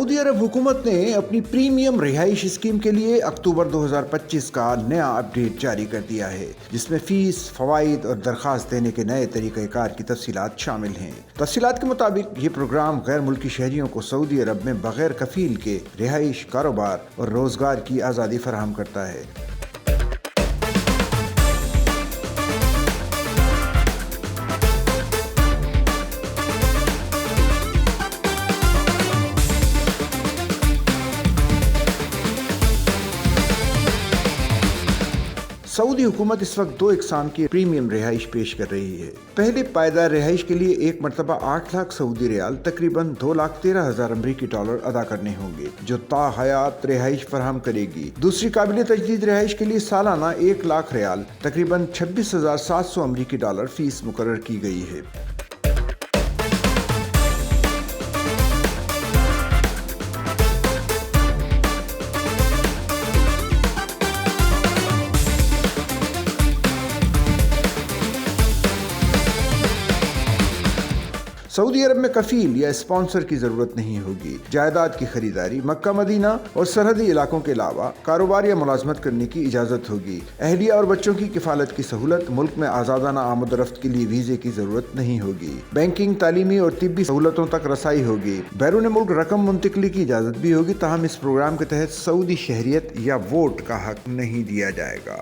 سعودی عرب حکومت نے اپنی پریمیم رہائش اسکیم کے لیے اکتوبر 2025 کا نیا اپڈیٹ جاری کر دیا ہے، جس میں فیس، فوائد اور درخواست دینے کے نئے طریقہ کار کی تفصیلات شامل ہیں۔ تفصیلات کے مطابق یہ پروگرام غیر ملکی شہریوں کو سعودی عرب میں بغیر کفیل کے رہائش، کاروبار اور روزگار کی آزادی فراہم کرتا ہے۔ سعودی حکومت اس وقت 2 اقسام کی پریمیم رہائش پیش کر رہی ہے۔ پہلے پائیدار رہائش کے لیے ایک مرتبہ 8 لاکھ سعودی ریال تقریباً 2,13,000 امریکی ڈالر ادا کرنے ہوں گے، جو تا حیات رہائش فراہم کرے گی۔ دوسری قابل تجدید رہائش کے لیے سالانہ 1 لاکھ ریال تقریباً 26,700 امریکی ڈالر فیس مقرر کی گئی ہے۔ سعودی عرب میں کفیل یا اسپانسر کی ضرورت نہیں ہوگی۔ جائیداد کی خریداری، مکہ مدینہ اور سرحدی علاقوں کے علاوہ کاروبار یا ملازمت کرنے کی اجازت ہوگی۔ اہلیہ اور بچوں کی کفالت کی سہولت، ملک میں آزادانہ آمد و رفت کے لیے ویزے کی ضرورت نہیں ہوگی۔ بینکنگ، تعلیمی اور طبی سہولتوں تک رسائی ہوگی۔ بیرون ملک رقم منتقلی کی اجازت بھی ہوگی، تاہم اس پروگرام کے تحت سعودی شہریت یا ووٹ کا حق نہیں دیا جائے گا۔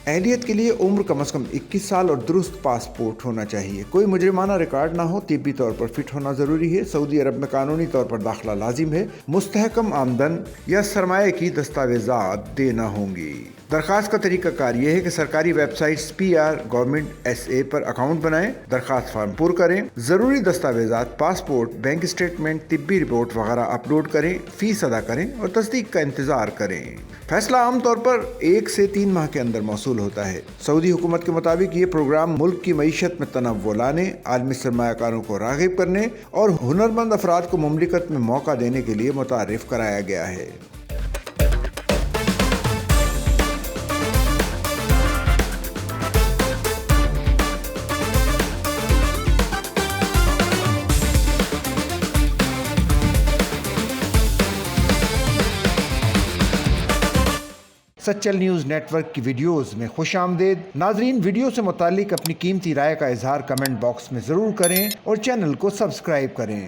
اہلیت کے لیے عمر کم از کم 21 سال اور درست پاسپورٹ ہونا چاہیے۔ کوئی مجرمانہ ریکارڈ نہ ہو۔ طبی طور پر فٹ ہونا ضروری ہے۔ سعودی عرب میں قانونی طور پر داخلہ لازم ہے۔ مستحکم آمدن یا سرمایہ کی دستاویزات دینا ہوں گی۔ درخواست کا طریقہ کار یہ ہے کہ سرکاری web sites PR government SA پر اکاؤنٹ بنائیں، درخواست فارم پر کریں، ضروری دستاویزات، پاسپورٹ، بینک اسٹیٹمنٹ، طبی رپورٹ وغیرہ اپلوڈ کریں، فیس ادا کریں اور تصدیق کا انتظار کریں۔ فیصلہ عام طور پر 1 سے 3 ماہ کے اندر موصول ہوتا ہے۔ سعودی حکومت کے مطابق یہ پروگرام ملک کی معیشت میں تنوع لانے، عالمی سرمایہ کاروں کو راغب کرنے اور ہنرمند افراد کو مملکت میں موقع دینے کے لیے متعارف کرایا گیا ہے۔ سچل نیوز نیٹ ورک کی ویڈیوز میں خوش آمدید۔ ناظرین، ویڈیو سے متعلق اپنی قیمتی رائے کا اظہار کمنٹ باکس میں ضرور کریں اور چینل کو سبسکرائب کریں۔